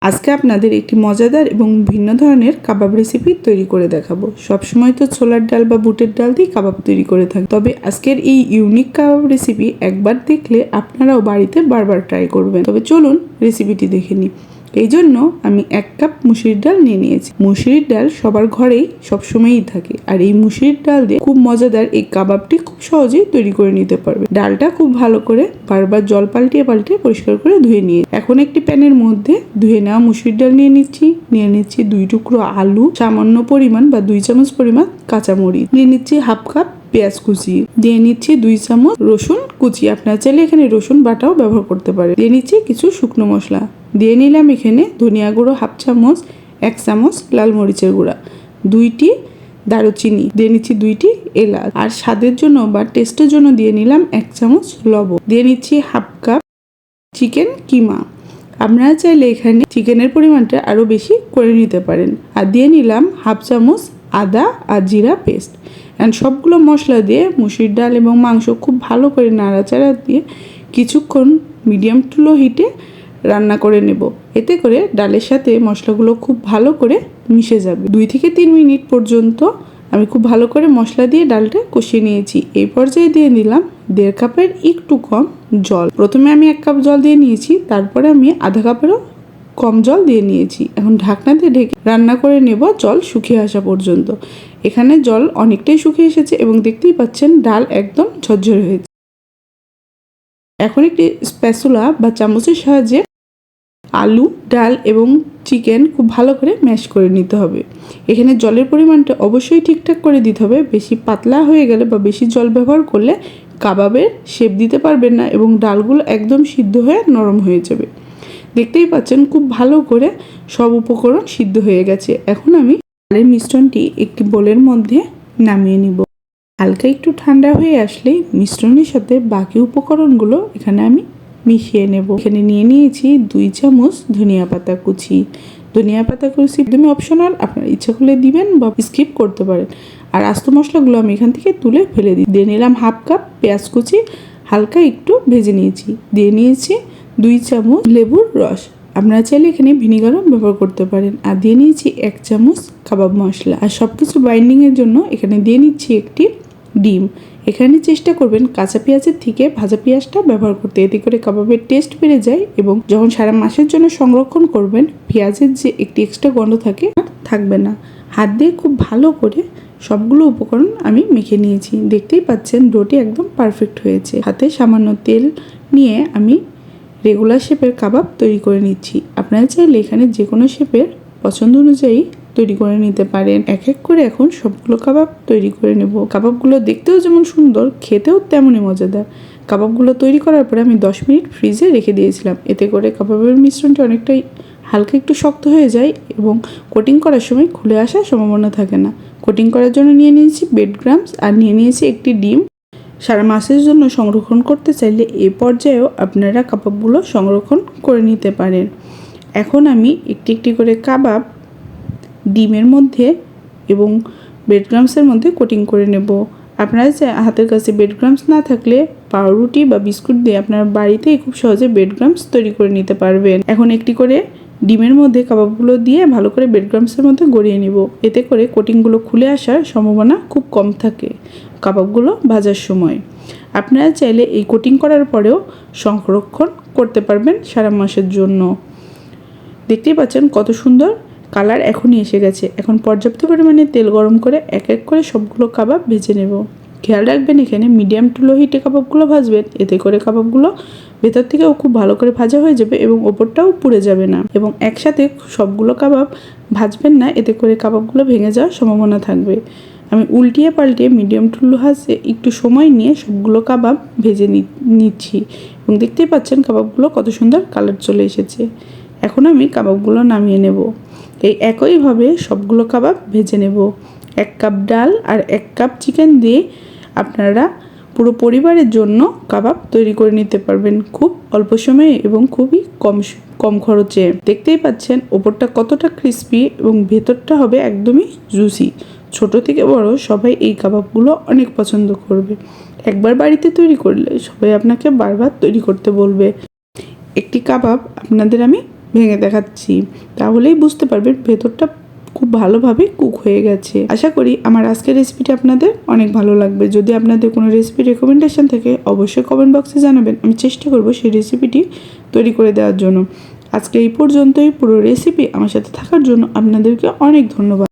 আজকে আপনাদের একটি মজাদার এবং ভিন্ন ধরনের কাবাব রেসিপি তৈরি করে দেখাবো। সবসময় তো ছোলার ডাল বা বুটের ডাল দিয়ে কাবাব তৈরি করে থাকি, তবে আজকের এই ইউনিক কাবাব রেসিপি একবার দেখলে আপনারাও বাড়িতে বারবার ট্রাই করবেন। তবে চলুন রেসিপিটি দেখে নিই। এই জন্য আমি 1 কাপ মুসুরির ডাল নিয়ে নিয়েছি। মুসুরির ডাল সবার ঘরেই সবসময়ই থাকে, আর এই মুসুরির ডাল দিয়ে খুব মজাদার এই কাবাবটি খুব সহজেই তৈরি করে নিতে পারবে। ডালটা খুব ভালো করে বারবার জল পাল্টিয়ে পরিষ্কার করে ধুয়ে নিয়ে এখন একটি প্যানের মধ্যে ধুয়ে নেওয়া মুসুরির ডাল নিয়ে নিচ্ছি 2 টুকরো আলু, সামান্য পরিমাণ বা 2 চামচ পরিমাণ কাঁচামরিচ, নিয়ে নিচ্ছি হাফ কাপ পেঁয়াজ কুচি, দিয়ে নিচ্ছি 2 চামচ রসুন কুচি, আপনারা চাইলে এখানে রসুন বাটাও ব্যবহার করতে পারেন। দিয়ে নিচ্ছি কিছু শুকনো মশলা, দিয়ে নিলাম এখানে ধনিয়া গুঁড়ো হাফ চামচ, 1 চামচ লাল মরিচের গুঁড়া, 2টি দারুচিনি, দিয়ে নিচ্ছি 2টি এলাচ, আর স্বাদের জন্য বা টেস্টের জন্য দিয়ে নিলাম 1 চামচ লবণ, দিয়ে নিচ্ছি হাফ কাপ চিকেন কিমা। আপনারা চাইলে এখানে চিকেনের পরিমাণটা আরও বেশি করে নিতে পারেন। আর দিয়ে নিলাম হাফ চামচ আদা আর জিরা পেস্ট। অ্যান্ড সবগুলো মশলা দিয়ে মুসুরির ডাল এবং মাংস খুব ভালো করে নাড়াচাড়া দিয়ে কিছুক্ষণ মিডিয়াম টু লো হিটে রান্না করে নেব। এতে করে ডালের সাথে মশলাগুলো খুব ভালো করে মিশে যাবে। 2 থেকে 3 মিনিট পর্যন্ত আমি খুব ভালো করে মশলা দিয়ে ডালটা কষিয়ে নিয়েছি। এই পর্যায়ে দিয়ে দিলাম 1.5 কাপের একটু কম জল। প্রথমে আমি 1 কাপ জল দিয়ে নিয়েছি, তারপরে আমি আধা কাপেরও কম জল দিয়ে নিয়েছি। এখন ঢাকনা দিয়ে ঢেকে রান্না করে নেব জল শুকিয়ে আসা পর্যন্ত। এখানে জল অনেকটাই শুকিয়ে এসেছে এবং দেখতেই পাচ্ছেন ডাল একদম ঝরঝরে হয়েছে। এখন একটি স্প্যাচুলা বা চামচের সাহায্যে আলু, ডাল এবং চিকেন খুব ভালো করে ম্যাশ করে নিতে হবে। এখানে জলের পরিমাণটা অবশ্যই ঠিকঠাক করে দিতে হবে। বেশি পাতলা হয়ে গেলে বা বেশি জল ব্যবহার করলে কাবাবের শেপ দিতে পারবেন না এবং ডালগুলো একদম সিদ্ধ হয়ে নরম হয়ে যাবে। দেখতেই পাচ্ছেন খুব ভালো করে সব উপকরণ সিদ্ধ হয়ে গেছে। এখন আমি ডালের মিশ্রণটি একটি বোলের মধ্যে নামিয়ে নিব। হালকা একটু ঠান্ডা হয়ে আসলেই মিশ্রণের সাথে বাকি উপকরণগুলো এখানে আমি মিশিয়ে নেব। এখানে নিয়ে নিয়েছি 2 চামচ ধনিয়া পাতা কুচি। ধনিয়া পাতা কুচি একদমই অপশনাল, আপনার ইচ্ছা করলে দিবেন বা স্কিপ করতে পারেন। আর আস্ত মশলাগুলো আমি এখান থেকে তুলে ফেলে দিই। দিয়ে নিলাম হাফ কাপ পেঁয়াজ কুচি, হালকা একটু ভেজে নিয়েছি। দিয়ে নিয়েছি 2 চামচ লেবুর রস, আপনারা চাইলে এখানে ভিনিগারও ব্যবহার করতে পারেন। আর দিয়ে নিয়েছি 1 চামচ কাবাব মশলা। আর সব কিছু বাইন্ডিংয়ের জন্য এখানে দিয়ে নিচ্ছি একটি ডিম। এখানে চেষ্টা করবেন কাঁচা পেঁয়াজের থেকে ভাজা পেঁয়াজটা ব্যবহার করতে, এতে করে কাবাবের টেস্ট বেড়ে যায় এবং যখন সারা মাসের জন্য সংরক্ষণ করবেন পেঁয়াজের যে একটি এক্সট্রা গন্ধ থাকবে না। হাত দিয়ে খুব ভালো করে সবগুলো উপকরণ আমি মেখে নিয়েছি। দেখতেই পাচ্ছেন ডোটি একদম পারফেক্ট হয়েছে। হাতে সামান্য তেল নিয়ে আমি রেগুলার শেপের কাবাব তৈরি করে নিচ্ছি। আপনারা চাইলে এখানে যে কোনো শেপের পছন্দ অনুযায়ী তৈরি করে নিতে পারেন। এক এক করে এখন সবগুলো কাবাব তৈরি করে নেব। কাবাবগুলো দেখতেও যেমন সুন্দর, খেতেও তেমনই মজাদার। কাবাবগুলো তৈরি করার পরে আমি 10 মিনিট ফ্রিজে রেখে দিয়েছিলাম। এতে করে কাবাবের মিশ্রণটি অনেকটাই হালকা একটু শক্ত হয়ে যায় এবং কোটিং করার সময় খুলে আসার সম্ভাবনা থাকে না। কোটিং করার জন্য নিয়ে নিয়েছি ব্রেড ক্রাম্বস আর নিয়ে নিয়েছি একটি ডিম। সারা মাসের জন্য সংরক্ষণ করতে চাইলে এ পর্যায়েও আপনারা কাবাবগুলো সংরক্ষণ করে নিতে পারেন। এখন আমি একটি একটি করে কাবাব ডিমের মধ্যে এবং ব্রেড ক্রাম্বসের মধ্যে কোটিং করে নেব। আপনারা হাতের কাছে ব্রেড ক্রাম্বস না থাকলে পাউরুটি বা বিস্কুট দিয়ে আপনার বাড়িতেই খুব সহজে ব্রেড ক্রাম্বস তৈরি করে নিতে পারবেন। এখন একটি করে ডিমের মধ্যে কাবাবগুলো দিয়ে ভালো করে ব্রেড ক্রাম্বসের মধ্যে গড়িয়ে নিব। এতে করে কোটিংগুলো খুলে আসার সম্ভাবনা খুব কম থাকে কাবাবগুলো ভাজার সময়। আপনারা চাইলে এই কোটিং করার পরেও সংরক্ষণ করতে পারবেন সারা মাসের জন্য। দেখতেই পাচ্ছেন কত সুন্দর কালার এখনই এসে গেছে। এখন পর্যাপ্ত পরিমাণে তেল গরম করে এক এক করে সবগুলো কাবাব ভেজে নেব। খেয়াল রাখবেন এখানে মিডিয়াম টু লো হিটে কাবাবগুলো ভাজবেন, এতে করে কাবাবগুলো ভেতর থেকেও খুব ভালো করে ভাজা হয়ে যাবে এবং ওপরটাও পুড়ে যাবে না। এবং একসাথে সবগুলো কাবাব ভাজবেন না, এতে করে কাবাবগুলো ভেঙে যাওয়ার সম্ভাবনা থাকবে। আমি উল্টিয়ে পাল্টিয়ে মিডিয়াম টু লো হাসে একটু সময় নিয়ে সবগুলো কাবাব ভেজে নিচ্ছি এবং দেখতেই পাচ্ছেন কাবাবগুলো কত সুন্দর কালার চলে এসেছে। এখন আমি কাবাবগুলো নামিয়ে নেব। এই একইভাবে সবগুলো কাবাব ভেজে নেব। 1 কাপ ডাল আর 1 কাপ চিকেন দিয়ে আপনারা পুরো পরিবারের জন্য কাবাব তৈরি করে নিতে পারবেন খুব অল্প সময়ে এবং খুবই কম খরচে। দেখতেই পাচ্ছেন ওপরটা কতটা ক্রিস্পি এবং ভেতরটা হবে একদমই জুসি। ছোট থেকে বড় সবাই এই কাবাবগুলো অনেক পছন্দ করবে। একবার বাড়িতে তৈরি করলে সবাই আপনাকে বারবার তৈরি করতে বলবে। একটি কাবাব আপনাদের আমি ভেঙে দেখাচ্ছি, তাহলেই বুঝতে পারবেন ভেতরটা খুব ভালোভাবে কুক হয়ে গেছে। আশা করি আমার আজকের রেসিপিটা আপনাদের অনেক ভালো লাগবে। যদি আপনাদের কোনো রেসিপি রেকমেন্ডেশন থাকে অবশ্যই কমেন্ট বক্সে জানাবেন, আমি চেষ্টা করব সেই রেসিপিটি তৈরি করে দেওয়ার জন্য। আজকে এই পর্যন্তই। পুরো রেসিপি আমার সাথে থাকার জন্য আপনাদেরকে অনেক ধন্যবাদ।